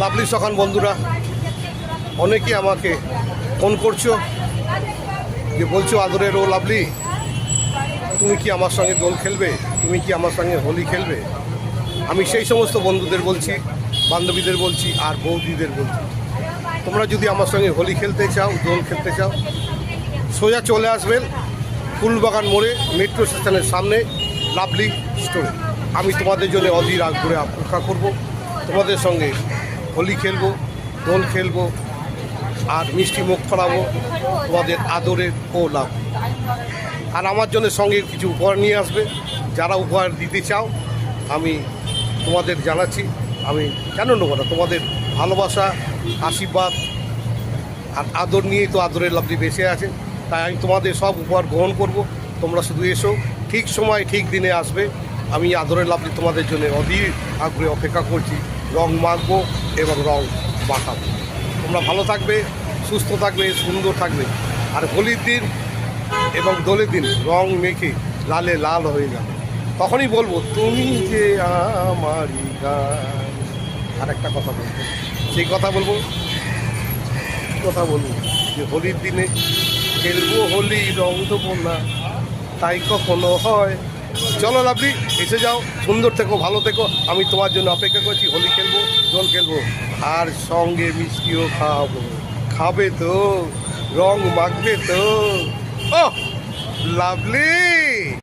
Lovely সখান বন্ধুরা, অনেকে আমাকে ফোন করছো যে বলছো আদরের ও লাভলি, তুমি কি আমার সঙ্গে দোল খেলবে, তুমি কি আমার সঙ্গে হোলি খেলবে। আমি সেই সমস্ত বন্ধুদের বলছি, বান্ধবীদের বলছি আর বৌদিদের বলছি, তোমরা যদি আমার সঙ্গে হোলি খেলতে চাও, দোল খেলতে চাও, সোজা চলে আসবেন ফুলবাগান মোড়ে মেট্রো স্টেশনের সামনে লাভলি স্টোরে। আমি তোমাদের জন্য অধীর আগ্রহে অপেক্ষা করব। তোমাদের সঙ্গে হোলি খেলবো, দোল খেলবো আর মিষ্টি মুখ করাবো তোমাদের আদরের ও লাভ। আর আমার জন্য সঙ্গে কিছু উপহার নিয়ে আসবে। যারা উপহার দিতে চাও আমি তোমাদের জানাচ্ছি, আমি কেন নেবো না। তোমাদের ভালোবাসা, আশীর্বাদ আর আদর নিয়েই তো আদরের লাভলি বেঁচে আছে। তাই আমি তোমাদের সব উপহার গ্রহণ করব। তোমরা শুধু এসো, ঠিক সময় ঠিক দিনে আসবে। আমি আদরের লাভলি তোমাদের জন্য অধীর আগ্রহে অপেক্ষা করছি। রং মাখবো এবং রং মাখাবো। তোমরা ভালো থাকবে, সুস্থ থাকবে, সুন্দর থাকবে। আর হোলির দিন এবং দোলের দিন রং মেখে লালে লাল হয়ে যাবে, তখনই বলবো তুমি যে আমারই গান। আর একটা কথা বলবো, সেই কথা বলবো যে হোলির দিনে খেলবো হোলি, রং দেবো না, তাই কখনো হয়। চলো লাভলি, এসে যাও, সুন্দর থেকো, ভালো থেকো। আমি তোমার জন্য অপেক্ষা করছি। হোলি খেলবো, দোল খেলবো আর সঙ্গে মিষ্টিও খাওয়াবো। খাবে তো, রং মাখবে তো। ও লাভলি।